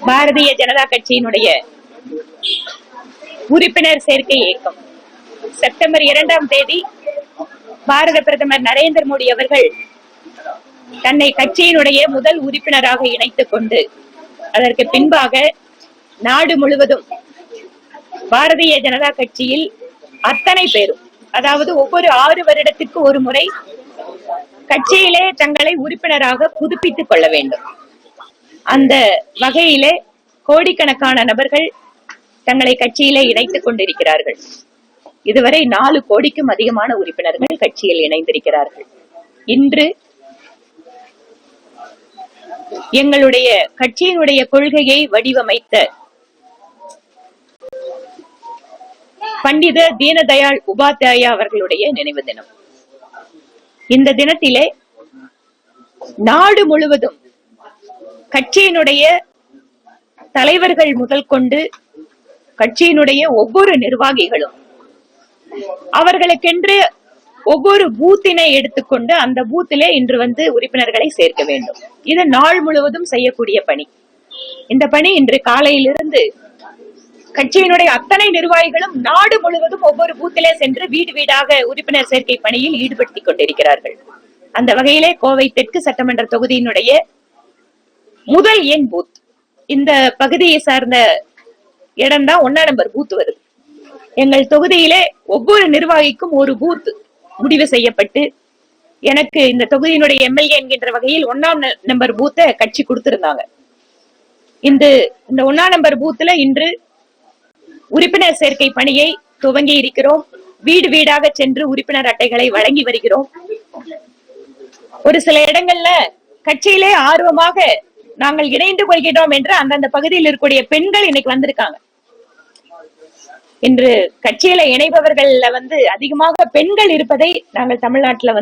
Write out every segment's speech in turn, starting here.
பாரதிய ஜனதா கட்சியினுடைய உறுப்பினர் சேர்க்கை இயக்கம் செப்டம்பர் 2ஆம் தேதி பாரத பிரதமர் நரேந்திர மோடி அவர்கள் தன்னை கட்சியினுடைய முதல் உறுப்பினராக இணைத்துக் கொண்டு அதற்கு பின்பாக நாடு முழுவதும் பாரதிய ஜனதா கட்சியில் அத்தனை பேரும், அதாவது ஒவ்வொரு 6 வருடத்திற்கு ஒரு முறை கட்சியிலே தங்களை உறுப்பினராக புதுப்பித்துக் கொள்ள வேண்டும். அந்த வகையிலே கோடிக்கணக்கான நபர்கள் தங்களை கட்சியிலே இணைத்துக் கொண்டிருக்கிறார்கள். இதுவரை 4 கோடிக்கும் அதிகமான உறுப்பினர்கள் கட்சியில் இணைந்திருக்கிறார்கள். இன்று எங்களுடைய கட்சியினுடைய கொள்கையை வடிவமைத்த பண்டித தீனதயாள் உபாத்யாயா அவர்களுடைய நினைவு தினம். இந்த தினத்திலே நாடு முழுவதும் கட்சியினுடைய தலைவர்கள் முதல் கொண்டு கட்சியினுடைய ஒவ்வொரு நிர்வாகிகளும் அவர்களுக்கென்று ஒவ்வொரு பூத்தினை எடுத்துக்கொண்டு அந்த பூத்திலே இன்று வந்து உறுப்பினர்களை சேர்க்க வேண்டும். இது நாள் முழுவதும் செய்யக்கூடிய பணி. இந்த பணி இன்று காலையிலிருந்து கட்சியினுடைய அத்தனை நிர்வாகிகளும் நாடு முழுவதும் ஒவ்வொரு பூத்திலே சென்று வீடு வீடாக உறுப்பினர் சேர்க்கை பணியில் ஈடுபடுத்திக் கொண்டிருக்கிறார்கள். அந்த வகையிலே கோவை தெற்கு சட்டமன்ற தொகுதியினுடைய முதல் எண் பூத், இந்த பகுதியை சார்ந்த இடம்தான் 1ஆம் நம்பர் பூத் வருது. எங்கள் தொகுதியிலே ஒவ்வொரு நிர்வாகிக்கும் ஒரு பூத் முடிவு செய்யப்பட்டு எனக்கு இந்த தொகுதியினுடைய எம்எல்ஏ என்கின்ற வகையில் 1ஆம் நம்பர் பூத்தை கட்சி கொடுத்திருந்தாங்க. இந்த 1ஆம் நம்பர் பூத்துல இன்று உறுப்பினர் சேர்க்கை பணியை துவங்கி இருக்கிறோம். வீடு வீடாக சென்று உறுப்பினர் அட்டைகளை வழங்கி வருகிறோம். ஒரு சில இடங்கள்ல கட்சியிலே ஆர்வமாக நாங்கள் இணைந்து கொள்கிறோம் என்று அந்தந்த பகுதியில் இருக்கக்கூடிய பெண்கள் இன்னைக்கு வந்திருக்காங்க. இன்று கட்சியில இணைபவர்கள்ல அதிகமாக பெண்கள் இருப்பதை நாங்கள் தமிழ்நாட்டுல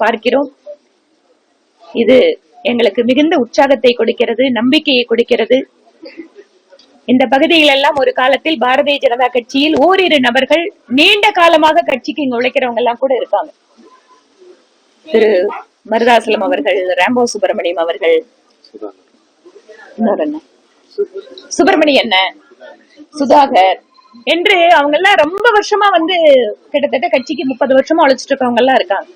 பார்க்கிறோம். இது எங்களுக்கு மிகுந்த உற்சாகத்தை கொடுக்கிறது, நம்பிக்கையை கொடுக்கிறது. இந்த பகுதியில் எல்லாம் ஒரு காலத்தில் பாரதிய ஜனதா கட்சியில் ஓரிரு நபர்கள் நீண்ட காலமாக கட்சிக்கு இங்க உழைக்கிறவங்க எல்லாம் கூட இருக்காங்க. திரு மருதாசலம் அவர்கள், ராம்போ சுப்பிரமணியம் அவர்கள், சுப்பிரமணியன், சுதாகர் என்று அவங்க எல்லாம் ரொம்ப வருஷமா கிட்டத்தட்ட கட்சிக்கு 30 வருஷமா உழைச்சிட்டு இருக்கவங்க எல்லாம் இருக்காங்க.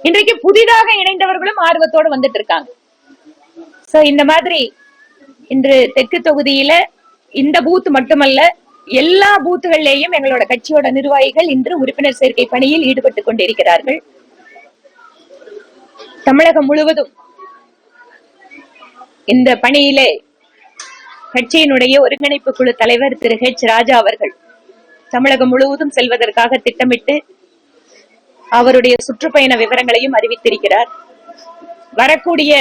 இன்றைக்கு புதிதாக இணைந்தவர்களும் ஆர்வத்தோடு வந்துட்டு இருக்காங்க. சோ இந்த மாதிரி இன்று தெற்கு தொகுதியில இந்த பூத் மட்டுமல்ல, எல்லா பூத்துகள்லேயும் எங்களோட கட்சியோட நிர்வாகிகள் இன்று உறுப்பினர் சேர்க்கை பணியில் ஈடுபட்டுக் கொண்டிருக்கிறார்கள். தமிழகம் முழுவதும் இந்த பணியிலே கட்சியினுடைய ஒருங்கிணைப்பு குழு தலைவர் திரு ஹெச் ராஜா அவர்கள் தமிழகம் முழுவதும் செல்வதற்காக திட்டமிட்டு அவருடைய சுற்றுப்பயண விவரங்களையும் அறிவித்திருக்கிறார். வரக்கூடிய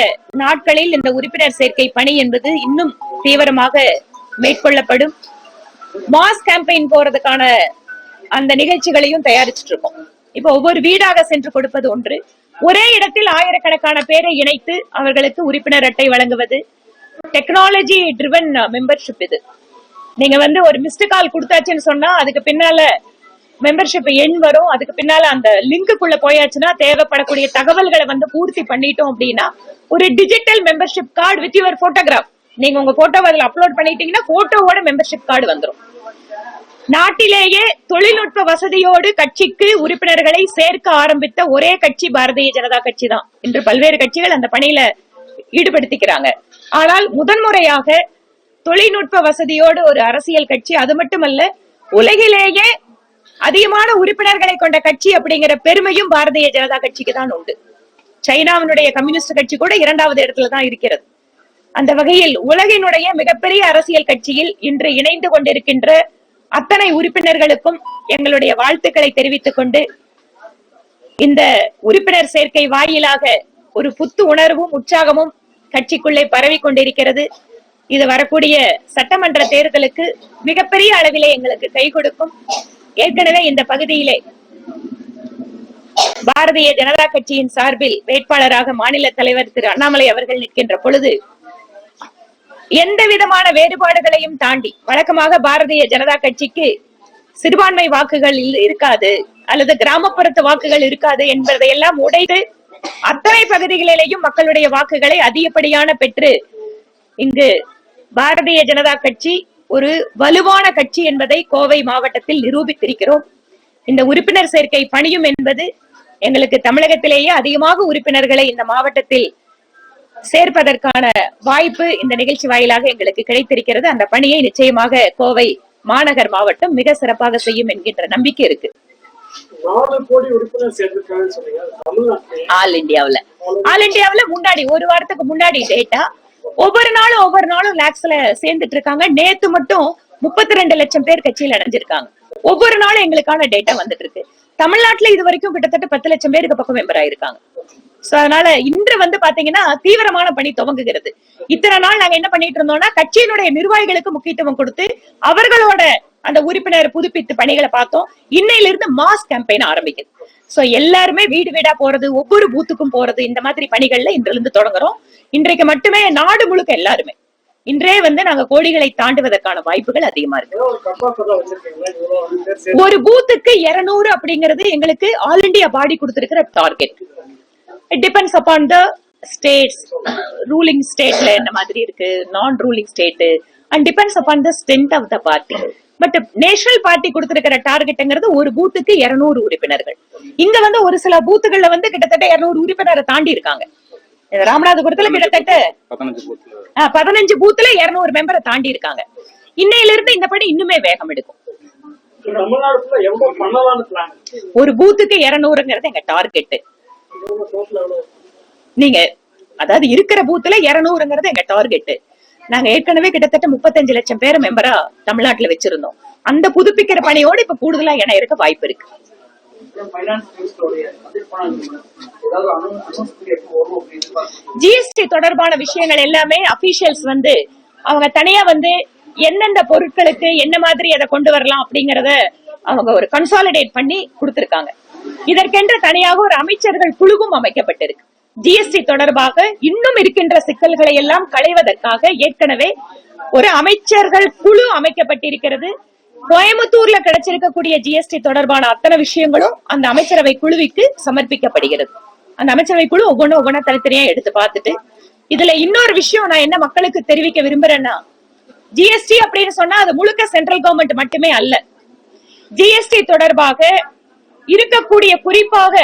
நாட்களில் இந்த உறுப்பினர் சேர்க்கை பணி என்பது இன்னும் தீவிரமாக மேற்கொள்ளப்படும். மாஸ் கேம்பெயின் போறதுக்கான அந்த நிகழ்ச்சிகளையும் தயாரிச்சுட்டு இருக்கோம். இப்ப ஒவ்வொரு வீடாக சென்று கொடுப்பது ஒன்று, ஒரே இடத்தில் ஆயிரக்கணக்கான பேரை இணைத்து அவர்களுக்கு உறுப்பினர் அட்டை வழங்குவது டெக்னாலஜி ட்ரிவன் மெம்பர்ஷிப். இது நீங்க ஒரு மிஸ்டு கால் கொடுத்தாச்சுன்னு சொன்னா அதுக்கு பின்னால மெம்பர்ஷிப் எண் வரும். அதுக்கு பின்னால அந்த லிங்க்குள்ள போயாச்சுன்னா தேவைப்படக்கூடிய தகவல்களை பூர்த்தி பண்ணிட்டோம் அப்படின்னா ஒரு digital membership card with your photograph, நீங்க உங்க போட்டோ அதுல அப்லோட் பண்ணிட்டீங்கன்னா போட்டோவோட மெம்பர்ஷிப் கார்டு வந்துடும். நாட்டிலேயே தொழில்நுட்ப வசதியோடு கட்சிக்கு உறுப்பினர்களை சேர்க்க ஆரம்பித்த ஒரே கட்சி பாரதிய ஜனதா கட்சி தான். இன்று பல்வேறு கட்சிகள் அந்த பணியில ஈடுபடுத்திக்கிறாங்க. ஆனால் முதன்முறையாக தொழில்நுட்ப வசதியோடு ஒரு அரசியல் கட்சி, அது மட்டுமல்ல உலகிலேயே அதிகமான உறுப்பினர்களை கொண்ட கட்சி அப்படிங்கிற பெருமையும் பாரதிய ஜனதா கட்சிக்கு தான் உண்டு. சைனாவினுடைய கம்யூனிஸ்ட் கட்சி கூட 2வது இடத்துல தான் இருக்கிறது. அந்த வகையில் உலகினுடைய மிகப்பெரிய அரசியல் கட்சியில் இன்று இணைந்து கொண்டிருக்கின்ற அத்தனை உறுப்பினர்களுக்கும் எங்களுடைய வாழ்த்துக்களை தெரிவித்துக் கொண்டு, இந்த உறுப்பினர் சேர்க்கை வாயிலாக ஒரு புத்து உணர்வும் உற்சாகமும் கட்சிக்குள்ளே பரவி கொண்டிருக்கிறது. இது வரக்கூடிய சட்டமன்ற தேர்தலுக்கு மிகப்பெரிய அளவிலே எங்களுக்கு கை கொடுக்கும். ஏற்கனவே இந்த பகுதியிலே பாரதிய ஜனதா கட்சியின் சார்பில் வேட்பாளராக மாநில தலைவர் திரு அண்ணாமலை அவர்கள் நிற்கின்ற பொழுது எந்த விதமான வேறுபாடுகளையும் தாண்டி, வழக்கமாக பாரதிய ஜனதா கட்சிக்கு சிறுபான்மை வாக்குகள் இருக்காது அல்லது கிராமப்புறத்து வாக்குகள் இருக்காது என்பதையெல்லாம் உடைத்து அத்தனை பகுதிகளிலேயும் மக்களுடைய வாக்குகளை அதிகப்படியான பெற்று இங்கு பாரதிய ஜனதா கட்சி ஒரு வலுவான கட்சி என்பதை கோவை மாவட்டத்தில் நிரூபித்திருக்கிறோம். இந்த உறுப்பினர் சேர்க்கை பணியும் என்பது எங்களுக்கு தமிழகத்திலேயே அதிகமாக உறுப்பினர்களை இந்த மாவட்டத்தில் சேர்ப்பதற்கான வாய்ப்பு இந்த நிகழ்ச்சி வாயிலாக எங்களுக்கு கிடைத்திருக்கிறது. அந்த பணியை நிச்சயமாக கோவை மாநகர் மாவட்டம் மிக சிறப்பாக செய்யும் என்கின்ற நம்பிக்கை இருக்கு. 4 கோடி உறுப்பினர் சேர்ந்திருக்காங்கன்னு சொன்னீங்க. ஆல் இந்தியாவுல முன்னாடி ஒரு வாரத்துக்கு முன்னாடி டேட்டா ஒவ்வொரு நாளும் லாக்ஸ்ல சேர்ந்துட்டு இருக்காங்க. நேத்து மட்டும் 32 லட்சம் பேர் கட்சியில் அடைஞ்சிருக்காங்க. ஒவ்வொரு நாளும் எங்களுக்கான டேட்டா வந்துட்டு இருக்கு. தமிழ்நாட்டுல இது வரைக்கும் கிட்டத்தட்ட 10 லட்சம் பேருக்கு பக்கம் மெம்பர் ஆயிருக்காங்க. அதனால இன்று பாத்தீங்கன்னா தீவிரமான பணி துவங்குகிறது. இத்தனை நாள் நாங்க என்ன பண்ணிட்டு இருந்தோம்னா கட்சியினுடைய நிர்வாகிகளுக்கு முக்கியத்துவம் கொடுத்து அவர்களோட அந்த உறுப்பினர் புதுப்பித்து பணிகளை பார்த்தோம். இன்னையிலிருந்து மாஸ் கேம்பெயின் ஆரம்பிக்குது. சோ எல்லாருமே வீடு வீடா போறது, ஒவ்வொரு பூத்துக்கும் போறது, இந்த மாதிரி பணிகள்ல இன்றிலிருந்து தொடங்குறோம். இன்றைக்கு மட்டுமே நாடு முழுக்க எல்லாருமே இன்றே நாங்க கோடிகளை தாண்டுவதற்கான வாய்ப்புகள் அதிகமா இருக்கு. ஒரு பூத்துக்கு 200 அப்படிங்கிறது எங்களுக்கு ஆல் இண்டியா பாடி கொடுத்திருக்கிற target. It depends upon the states. Ruling ஸ்டேட்ல என்ன மாதிரி இருக்கு, non ruling state, and depends upon the strength of the party. But national party கொடுத்திருக்கிற டார்கெட்ங்கிறது ஒரு பூத்துக்கு 200 உறுப்பினர்கள். இங்க ஒரு சில பூத்துகள்ல கிட்டத்தட்ட 200 உறுப்பினரை தாண்டி இருக்காங்க. ராமநாதபுரத்துல கிட்டத்தட்ட 15 பூத்துல 200 மெம்பரை தாண்டி இருக்காங்க. இன்னையில இருந்து இந்த பணி இன்னுமே வேகம் எடுக்கும். ஒரு பூத்துக்கு 200ங்கிறது எங்க டார்கெட். நீங்க அதாவது இருக்கிற பூத்துல 200ங்கிறது எங்க டார்கெட். நாங்க ஏற்கனவே கிட்டத்தட்ட 35 லட்சம் பேரை மெம்பரா தமிழ்நாட்டுல வச்சிருந்தோம். அந்த புதுப்பிக்கிற பணியோடு இப்ப கூடுதலா இடம் இருக்க வாய்ப்பு இருக்கு. ஜிஎஸ்டி தொடர்பான விஷயங்கள் எல்லாமே அபிஷியல்ஸ் அவங்க தனியா எந்தெந்த பொருட்களுக்கு என்ன மாதிரி அதை கொண்டு வரலாம் அப்படிங்கறத அவங்க ஒரு கன்சாலிடேட் பண்ணி கொடுத்திருக்காங்க. இதற்கென்று தனியாக ஒரு அமைச்சர்கள் குழுவும் அமைக்கப்பட்டிருக்கு. ஜிஎஸ்டி தொடர்பாக இன்னும் இருக்கின்ற சிக்கல்களை எல்லாம் களைவதற்காக ஏற்கனவே ஒரு அமைச்சர்கள் குழு அமைக்கப்பட்டிருக்கிறது. கோயம்புத்தூர்ல கிடைச்சிருக்கக்கூடிய ஜிஎஸ்டி தொடர்பான அத்தனை விஷயங்களும் அந்த அமைச்சரவை குழுவிற்கு சமர்ப்பிக்கப்படுகிறது. அந்த அமைச்சரவை குழு ஒவ்வொன்னா தனித்தனியா எடுத்து பார்த்துட்டு, இதுல இன்னொரு விஷயம் நான் என்ன மக்களுக்கு தெரிவிக்க விரும்புறேன்னா, ஜிஎஸ்டி அப்படின்னு சொன்னா அது முழுக்க சென்ட்ரல் கவர்மெண்ட் மட்டுமே அல்ல. ஜிஎஸ்டி தொடர்பாக இருக்கக்கூடிய குறிப்பாக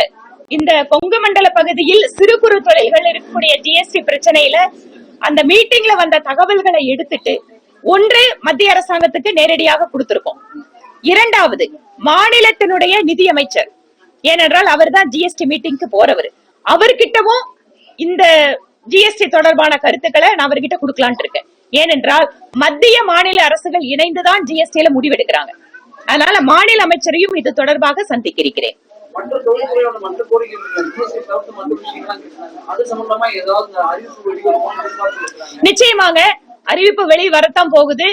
இந்த கொங்கு மண்டல பகுதியில் சிறு குறு தொழில்கள் இருக்கக்கூடிய ஜிஎஸ்டி பிரச்சனையில அந்த மீட்டிங்ல வந்த தகவல்களை எடுத்துட்டு ஒன்று மத்திய அரசாங்கத்துக்கு நேரடியாக கொடுத்திருக்கோம். இரண்டாவது மாநிலத்தினுடைய நிதியமைச்சர், ஏனென்றால் அவர் தான் ஜிஎஸ்டி மீட்டிங்க்கு போறவர், அவர்கிட்டவும் இந்த ஜிஎஸ்டி தொடர்பான கருத்துக்களை நான் அவர்கிட்ட கொடுக்கலான் இருக்கேன். ஏனென்றால் மத்திய மாநில அரசுகள் இணைந்துதான் ஜிஎஸ்டியில முடிவெடுக்கிறாங்க. அதனால மாநில அமைச்சரையும் இது தொடர்பாக சந்திக்கிறேன். நிச்சயமாக அறிவிப்பு வெளியே வரத்தான் போகுது.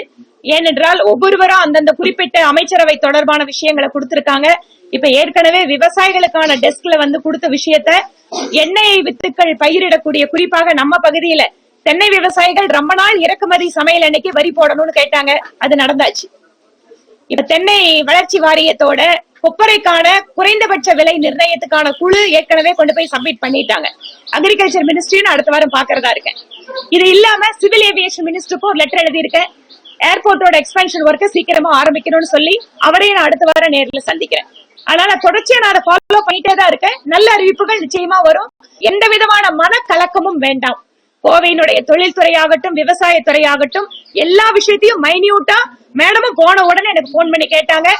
ஏனென்றால் ஒவ்வொருவரும் அந்தந்த குறிப்பிட்ட அமைச்சரவை தொடர்பான விஷயங்களை கொடுத்திருக்காங்க. இப்ப ஏற்கனவே விவசாயிகளுக்கான டெஸ்க்ல கொடுத்த விஷயத்த எண்ணெய் வித்துக்கள் பயிரிடக்கூடிய குறிப்பாக நம்ம பகுதியில தென்னை விவசாயிகள் ரொம்ப நாள் இறக்குமதி சமையல் எண்ணெய்க்கு வரி போடணும்னு கேட்டாங்க. அது நடந்தாச்சு. இப்ப தென்னை வளர்ச்சி வாரியத்தோட கொப்பரைக்கான குறைந்தபட்ச விலை நிர்ணயத்துக்கான குழு ஏற்கனவே கொண்டு போய் சப்மிட் பண்ணிட்டாங்க. அக்ரிகல்ச்சர் மினிஸ்ட்ரின்னு அடுத்த வாரம் பாக்குறதா இருக்கேன். இது இல்லாம சிவில் ஏவியேஷன் மினிஸ்டருக்கும் ஒரு லெட்டர் எழுதியிருக்கேன். ஏர்போர்ட்டோட எக்ஸ்பென்ஷன் ஒர்க்கை சீக்கிரமா ஆரம்பிக்கணும்னு சொல்லி அவரையும் நான் அடுத்த வாரம் நேர்ல சந்திக்கிறேன். அதனால தொடர்ச்சியா நான் அதை ஃபாலோ பண்ணிட்டே தான் இருக்கேன். நல்ல அறிவிப்புகள் நிச்சயமா வரும். எந்த விதமான மனக்கலக்கமும் வேண்டாம். கோவையினுடைய தொழில்துறையாகட்டும் விவசாயத்துறையாகட்டும் எல்லா விஷயத்தையும் மைன்யூட்டா மேடமும் போன உடனே எனக்கு போன் பண்ணி கேட்டாங்க.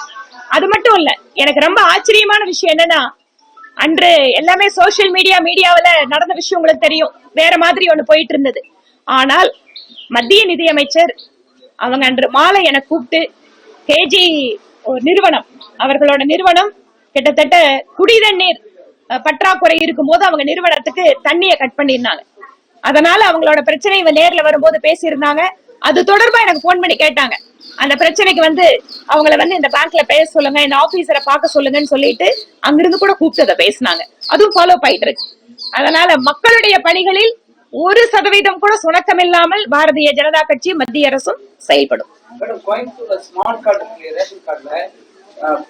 அது மட்டும் இல்ல, எனக்கு ரொம்ப ஆச்சரியமான விஷயம் என்னன்னா, அன்று எல்லாமே சோசியல் மீடியாவில நடந்த விஷயம் உங்களுக்கு தெரியும், வேற மாதிரி ஒண்ணு போயிட்டு இருந்தது. ஆனால் மத்திய நிதியமைச்சர் அவங்க அன்று மாலை என கூப்பிட்டு கேஜி நிறுவனம், அவர்களோட நிறுவனம் கிட்டத்தட்ட குடி தண்ணீர் பற்றாக்குறை இருக்கும் போது அவங்க நிறுவனத்துக்கு தண்ணியை கட் பண்ணிருந்தாங்க. அதனால அவங்களோட பிரச்சனை நேர்ல வரும்போது பேசியிருந்தாங்க. அது தொடர்பா எனக்கு போன் பண்ணி கேட்டாங்க. அந்த பிரச்சனைக்கு அவங்கள இந்த பேங்க்ல பேச சொல்லுங்க, இந்த ஆபீசரை பார்க்க சொல்லுங்கன்னு சொல்லிட்டு அங்கிருந்து கூட கூப்பிட்டு அதை பேசினாங்க. அதுவும் ஃபாலோ ஆயிட்டு இருக்கு. அதனால மக்களுடைய பணிகளில் 1% கூட சுணக்கம் இல்லாமல் பாரதிய ஜனதா கட்சி மத்திய அரசும் செயல்படும்.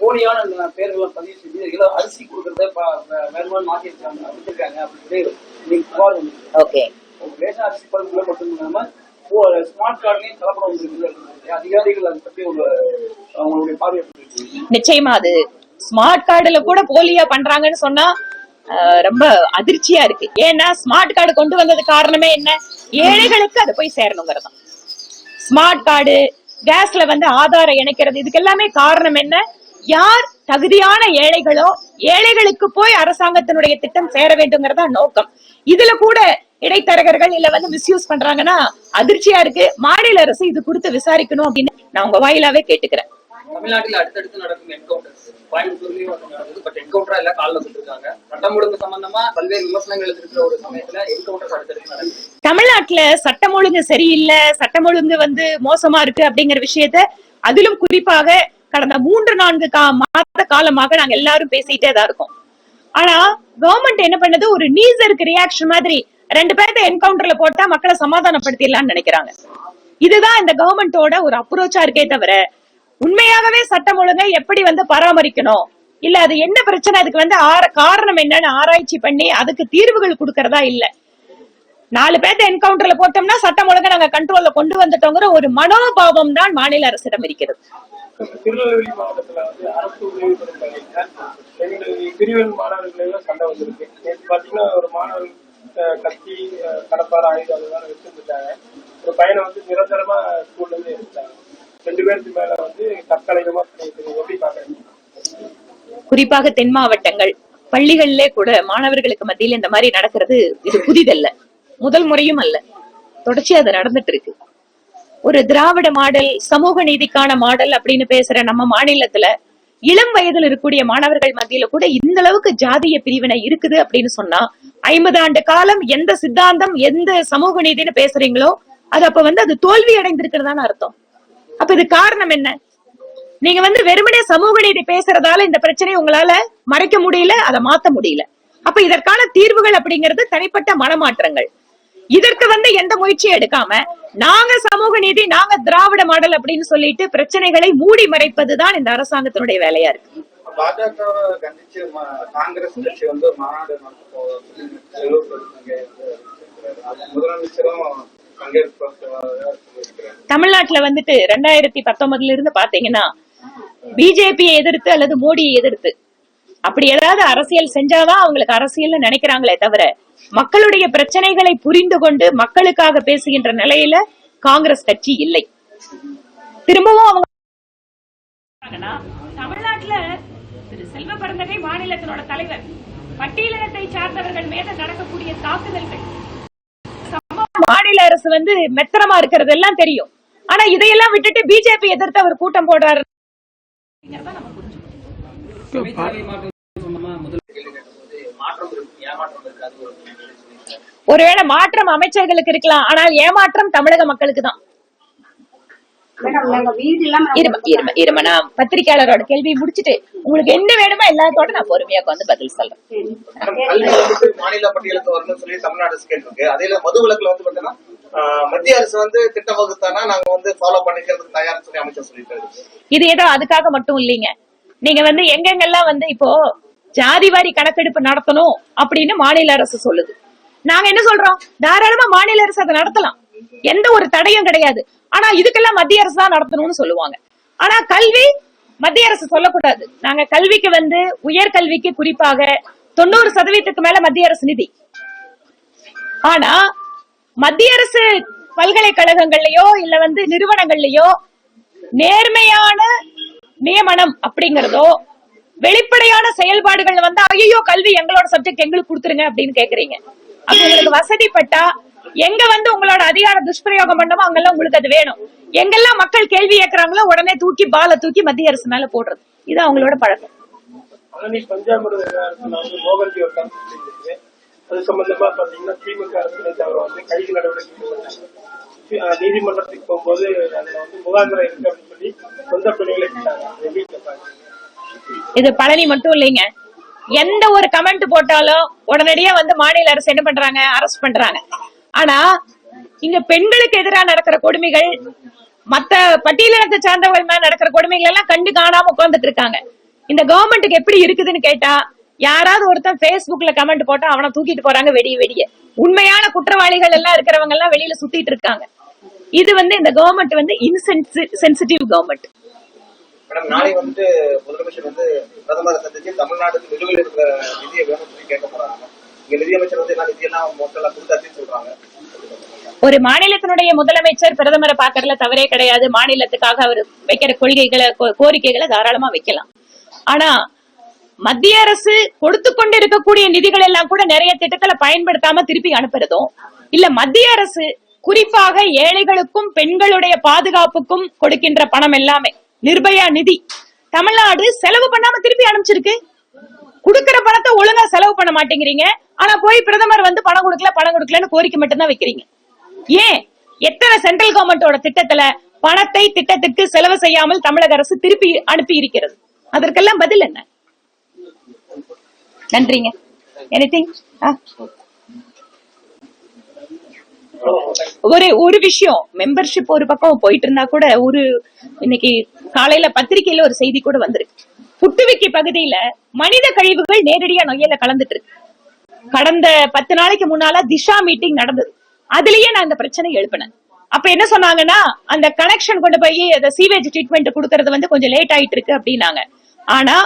போலியான பேர்களை பதிவு செஞ்சு அரிசி கொடுக்கறத மாத்திருக்காங்க. ரேஷன் அரிசி பல்குல மட்டும் இல்லாம ஸ்மார்ட் கார்டுலயும் கலப்படம் வந்து அதிகாரிகள் அதை பத்தி அவங்களுடைய பார்வை. நிச்சயமா அது ஸ்மார்ட் கார்டுல கூட போலியா பண்றாங்கன்னு சொன்னா ரொம்ப அதிர்ச்சியா இருக்கு. ஏன்னா ஸ்மார்ட் கார்டு கொண்டு வந்தது காரணமே என்ன? ஏழைகளுக்கு அது போய் சேரணுங்கிறது. ஸ்மார்ட் கார்டு, கேஸ்ல வந்து ஆதாரம் இணைக்கிறது, இதுக்கு எல்லாமே காரணம் என்ன? யார் தகுதியான ஏழைகளோ ஏழைகளுக்கு போய் அரசாங்கத்தினுடைய திட்டம் சேர வேண்டும்ங்கிறதா நோக்கம். இதுல கூட இடைத்தரகர்கள் இல்ல வந்து மிஸ்யூஸ் பண்றாங்கன்னா அதிர்ச்சியா இருக்கு. மாநில அரசு இது குறித்து விசாரிக்கணும் அப்படின்னு நான் உங்க வாயிலாவே கேட்டுக்கிறேன். தமிழ்நாட்டில் அடுத்தடுத்து நடக்கும் என்கவுண்டர், கோயம்புத்தூர்லயும் நடக்குது, பட் என்கவுண்டரா எல்லாம் காலில் விட்டுருக்காங்க. சட்டம் ஒழுங்கு சம்பந்தமா பல்வேறு விமர்சனங்கள் இருக்கிற ஒரு சமயத்துல என்கவுண்டர் அடுத்தடுத்து நடக்குது. தமிழ்நாட்டுல சட்டம் ஒழுங்கு சரியில்லை, சட்டம் ஒழுங்கு வந்து மோசமா இருக்கு அப்படிங்கிற விஷயத்த, அதிலும் குறிப்பாக கடந்த 3-4 மாத காலமாக நாங்க எல்லாரும் பேசிட்டே தான் இருக்கோம். ஆனா கவர்மெண்ட் என்ன பண்ணது, ஒரு நீசருக்கு ரியாக்ஷன் மாதிரி 2 பேர்த்த என்கவுண்டர்ல போட்டா மக்களை சமாதானப்படுத்திடலாம்னு நினைக்கிறாங்க. இதுதான் இந்த கவர்மெண்டோட ஒரு அப்ரோச்சா இருக்கே தவிர, உண்மையாகவே சட்டம் ஒழுங்கை எப்படி வந்து பராமரிக்கணும், இல்ல அது என்ன பிரச்சனை, அதுக்கு வந்து காரணம் என்னன்னு ஆராய்ச்சி பண்ணி அதுக்கு தீர்வுகள் கொடுக்கறதா இல்ல. 4 பேர்த்த என்கவுண்டர்ல போட்டோம்னா சட்டம் ஒழுங்கை நாங்க கண்ட்ரோல்ல கொண்டு வந்துட்டோங்கிற ஒரு மனோபாவம் தான் மாநில அரசிடம் இருக்கிறது. திருநெல்வேலி மாவட்டத்துல வந்து அரசு உதவி பெறும் பிரிவின் மாணவர்கள் சண்டை வந்திருக்கு. நேற்று பாத்தீங்கன்னா ஒரு மாணவன் கத்தி, கடப்பார ஆயுதம் அதெல்லாம் வச்சிருந்துட்டாங்க. ஒரு பையனை வந்து நிரந்தரமா ஸ்கூல்ல இருந்து எடுத்தாங்க. 2 பேருக்கு மேல வந்து தற்காலிகமா எப்படி பாக்குறீங்க? குறிப்பாக தென் மாவட்டங்கள் பள்ளிகளிலே கூட மாணவர்களுக்கு மத்தியில் இந்த மாதிரி நடக்கிறது இது புதிதல்ல, முதல் முறையும் அல்ல, தொடர்ச்சியா அது நடந்துட்டு இருக்கு. ஒரு திராவிட மாடல், சமூக நீதிக்கான மாடல் அப்படின்னு பேசுற நம்ம மாநிலத்துல இளம் வயதில் இருக்கக்கூடிய மாணவர்கள் மத்தியில கூட இந்த அளவுக்கு ஜாதிய பிரிவினை இருக்குது அப்படின்னு சொன்னா, 50 ஆண்டு காலம் எந்த சித்தாந்தம் எந்த சமூக நீதினு பேசுறீங்களோ அது அப்ப வந்து அது தோல்வி அடைந்திருக்கிறதான அர்த்தம். அப்ப இது காரணம் என்ன? நீங்க வந்து வெறுமனே சமூக நீதி பேசுறதால இந்த பிரச்சனையை உங்களால மறைக்க முடியல, அதை மாத்த முடியல. அப்ப இதற்கான தீர்வுகள் அப்படிங்கிறது தனிப்பட்ட மனமாற்றங்கள். இதற்கு வந்து எந்த முயற்சியும் எடுக்காம நாங்க சமூக நீதி, நாங்க திராவிட மாடல் அப்படின்னு சொல்லிட்டு பிரச்சனைகளை மூடி மறைப்பதுதான் இந்த அரசாங்கத்தினுடைய வேலையா இருக்கு. பாஜக கண்டிச்சு காங்கிரஸ் கட்சி வந்து மாநாடு முதலமைச்சரும் தமிழ்நாட்டுல வந்துட்டு 2019 இருந்து பாத்தீங்கன்னா பிஜேபியை எதிர்த்து அல்லது மோடியை எதிர்த்து அப்படி ஏதாவது அரசியல் செஞ்சாதான் அவங்களுக்கு அரசியல் நினைக்கிறாங்களே தவிர, மக்களுடைய பிரச்சனைகளை புரிந்து கொண்டு மக்களுக்காக பேசுகின்ற நிலையில காங்கிரஸ் கட்சி இல்லை. திரும்பவும் அவங்க தமிழ்நாட்டுல திரு செல்வ பெருந்தகை மாநிலத்தினோட தலைவர், பட்டியலினத்தை சார்ந்தவர்கள் மீது நடக்கக்கூடிய தாக்குதல்கள், மாநில அரசு வந்து மெத்தனமா இருக்கிறது எல்லாம் தெரியும். ஆனா இதையெல்லாம் விட்டுட்டு பிஜேபி எதிர்த்து அவர் கூட்டம் போடுறாரு. ஒருவேளை மாற்றம் அமைச்சர்களுக்கு இருக்கலாம், ஆனால் ஏமாற்றம் தமிழக மக்களுக்கு தான். நான் பத்திரிகையாளரோட கேள்வி முடிச்சுட்டு உங்களுக்கு என்ன வேணுமோ எல்லாத்தோட நான் பொறுமையா வந்து பதில் சொல்றேன். மாநில பட்டியலுக்கு வரணும்னு சொல்லி தமிழ்நாடு அரசு கேட்டிருக்கு. அதே மது விலக்குல வந்து பாத்தீங்கன்னா மத்திய அரசு வந்து திட்டம் வகுத்தானா நாங்க வந்து ஃபாலோ பண்ணிக்கிறதுக்கு தயார்னு சொல்லி அமைச்சர் சொல்லிட்டாரு. இது ஏதோ அதுக்காக மட்டும் இல்லைங்க. நீங்க வந்து எங்கெங்கெல்லாம் வந்து இப்போ ஜாதிவாரி கணக்கெடுப்பு நடத்தணும் அப்படின்னு மாநில அரசு சொல்லுது. நாங்க என்ன சொல்றோம், தாராளமா மாநில அரசு அதை நடத்தலாம், எந்த ஒரு தடையும் கிடையாது. ஆனா இதுக்கெல்லாம் மத்திய அரசு தான் நடத்தணும்னு சொல்லுவாங்க. ஆனா கல்வி மத்திய அரசு சொல்லக்கூடாது. நாங்க கல்விக்கு வந்து உயர்கல்விக்கு குறிப்பாக 90% மேல மத்திய அரசு நிதி. ஆனா மத்திய அரசு பல்கலைக்கழகங்கள்லயோ இல்ல வந்து நிறுவனங்கள்லயோ நேர்மையான நியமனம் அப்படிங்கறதோ வெளிப்படையான செயல்பாடுகள் வந்து ஐயோ கல்வி எங்களோட சப்ஜெக்ட் எங்களுக்கு கொடுத்துருங்க அப்படின்னு கேக்குறீங்க. அப்ப உங்களுக்கு வசதிப்பட்டா எங்க வந்து உங்களோட அதிகார துஷ்பிரயோகம் பண்ணமோ அங்கெல்லாம் உங்களுக்கு அது வேணும். எங்கெல்லாம் மக்கள் கேள்வி கேட்கறாங்களோ உடனே தூக்கி பால தூக்கி மத்திய அரசு மேல போடுறது, இது அவங்களோட பழக்கம். அது சம்பந்தமா பாத்தீங்கன்னா திமுக அரசு கைது நடவடிக்கை நீதிமன்றத்துக்கு போகும்போது அதுல வந்து முகாந்திரம் இருக்கு அப்படின்னு சொல்லி சொந்த பிள்ளைகளை இது பழனி மட்டும் இல்லைங்க, எந்த ஒரு கமெண்ட் போட்டாலும் உடனடியா வந்து மாநில அரசு என்ன பண்றாங்க, அரெஸ்ட் பண்றாங்க. ஆனா இங்க பெண்களுக்கு எதிராக நடக்கிற கொடுமைகள், மத்த பட்டியலினத்தை சார்ந்தவர்கள் மேல நடக்கிற கொடுமைகள் எல்லாம் கண்டு காணாம உட்கார்ந்துட்டு இருக்காங்க. இந்த கவர்மெண்ட்டுக்கு எப்படி இருக்குதுன்னு கேட்டா, யாராவது ஒருத்தன் பேஸ்புக்ல கமெண்ட் போட்டா அவனை தூக்கிட்டு போறாங்க வெடிய வெடிய. உண்மையான குற்றவாளிகள் எல்லாம் இருக்கிறவங்க எல்லாம் வெளியில சுத்திட்டு இருக்காங்க. இது இந்த கவர்மெண்ட் இன்சென்சிட்டிவ் கவர்மெண்ட். மேடம், நாளை முதலமைச்சர் பிரதமரை சந்திச்சு தமிழ்நாட்டுக்கு நிலுவையில் இருக்கிற நிதியை வேணும் சொல்லி கேட்க போறாங்க. இங்க நிதியமைச்சர் என்ன நிதியெல்லாம் மொத்தம் கொடுத்தாச்சுன்னு சொல்றாங்க. ஒரு மாநிலத்தினுடைய முதலமைச்சர் பிரதமரை பாக்கறதுல தவறே கிடையாது. மாநிலத்துக்காக அவர் வைக்கிற கொள்கைகளை கோரிக்கைகளை தாராளமா வைக்கலாம். ஆனா மத்திய அரசு கொடுத்து கொண்டு இருக்கக்கூடிய நிதிகள் எல்லாம் கூட நிறைய திட்டத்துல பயன்படுத்தாம திருப்பி அனுப்புறதும் இல்ல, மத்திய அரசு குறிப்பாக ஏழைகளுக்கும் பெண்களுடைய பாதுகாப்புக்கும் கொடுக்கின்ற பணம் எல்லாமே நிர்பயா நிதி தமிழ்நாடு செலவு பண்ணாம திருப்பி அனுப்பிச்சிருக்கு. கொடுக்கிற பணத்தை ஒழுங்கா செலவு பண்ண மாட்டேங்கிறீங்க. ஆனா போய் பிரதமர் பணம் கொடுக்கலன்னு கோரிக்கை மட்டும்தான் வைக்கிறீங்க. ஏன்? எத்தனை சென்ட்ரல் கவர்மெண்டோட திட்டத்துல பணத்தை திட்டத்துக்கு செலவு செய்யாமல் தமிழக அரசு திருப்பி அனுப்பி இருக்கிறது? அதற்கெல்லாம் பதில் என்ன? நன்றிங்க. எனிதிங்? ஒரு விஷயம், மெம்பர்ஷிப் ஒரு பக்கம் போயிட்டு இருந்தா கூட இன்னைக்கு காலையில பத்திரிகையில ஒரு செய்தி கூட வந்திருக்கு. புட்டுவிக்கி பகுதியில மனித கழிவுகள் நேரடியா நொய்யல கலந்துட்டு இருக்கு. கடந்த 10 நாளைக்கு முன்னால திஷா மீட்டிங் நடந்தது. அதுலயே நான் இந்த பிரச்சனை எழுப்பினேன். அப்ப என்ன சொன்னாங்கன்னா, அந்த கனெக்ஷன் கொண்டு போய் சீவேஜ் ட்ரீட்மெண்ட் கொடுக்கறது கொஞ்சம் லேட் ஆயிட்டு இருக்கு அப்படின்னாங்க. ஆனா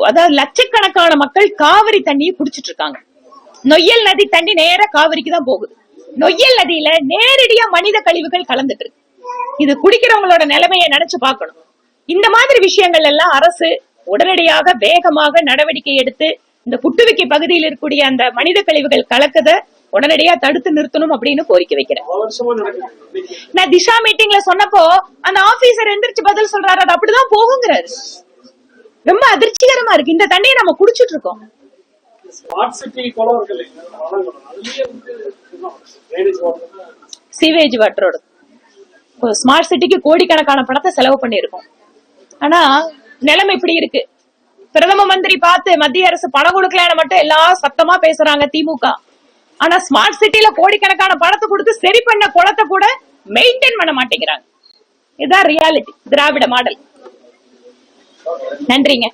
அதாவது லட்சக்கணக்கான மக்கள் காவிரி தண்ணியை குடிச்சிட்டு இருக்காங்க. நொய்யல் நதி தண்ணி நேர காவிரிக்கு தான் போகுது. நொய்யல் நதியில நேரடியா மனித கழிவுகள் கலந்துட்டு இருக்கு. இது குடிக்கிறவங்களோட நிலைமையை நினைச்சு பார்க்கணும். இந்த மாதிரி விஷயங்கள் எல்லாம் அரசு உடனடியாக வேகமாக நடவடிக்கை எடுத்து இந்த புட்டுவிக்கி பகுதியில் இருக்கக்கூடிய அந்த மனித கழிவுகள் கலக்கத உடனடியா தடுத்து நிறுத்தணும் அப்படின்னு கோரிக்கை வைக்கிறேன். நான் திஷா மீட்டிங்ல சொன்னப்போ அந்த ஆபீசர் எந்திரிச்சு பதில் சொல்றாரு, அது அப்படிதான் போகுங்கிறாரு. ரொம்ப அதிர்ச்சிகரமா இருக்கு. இந்த தண்ணியை நம்ம குடிச்சிட்டு இருக்கோம். சீவேஜ் வாட்டரோட ஸ்மார்ட் சிட்டிக்கு கோடிக்கணக்கான பணத்தை செலவு பண்ணிருக்கோம். ஆனா நிலைமை இப்படி இருக்கு. பிரதம மந்திரி பார்த்து மத்திய அரசு பணம் கொடுக்கலன்னு மட்டும் எல்லாம் சத்தமா பேசுறாங்க திமுக. ஆனா ஸ்மார்ட் சிட்டில கோடிக்கணக்கான பணத்தை கொடுத்து சரி பண்ண குளத்தை கூட மெயின்டைன் பண்ண மாட்டேங்கிறாங்க. இதுதான் ரியாலிட்டி, திராவிட மாடல். நன்றிங்க.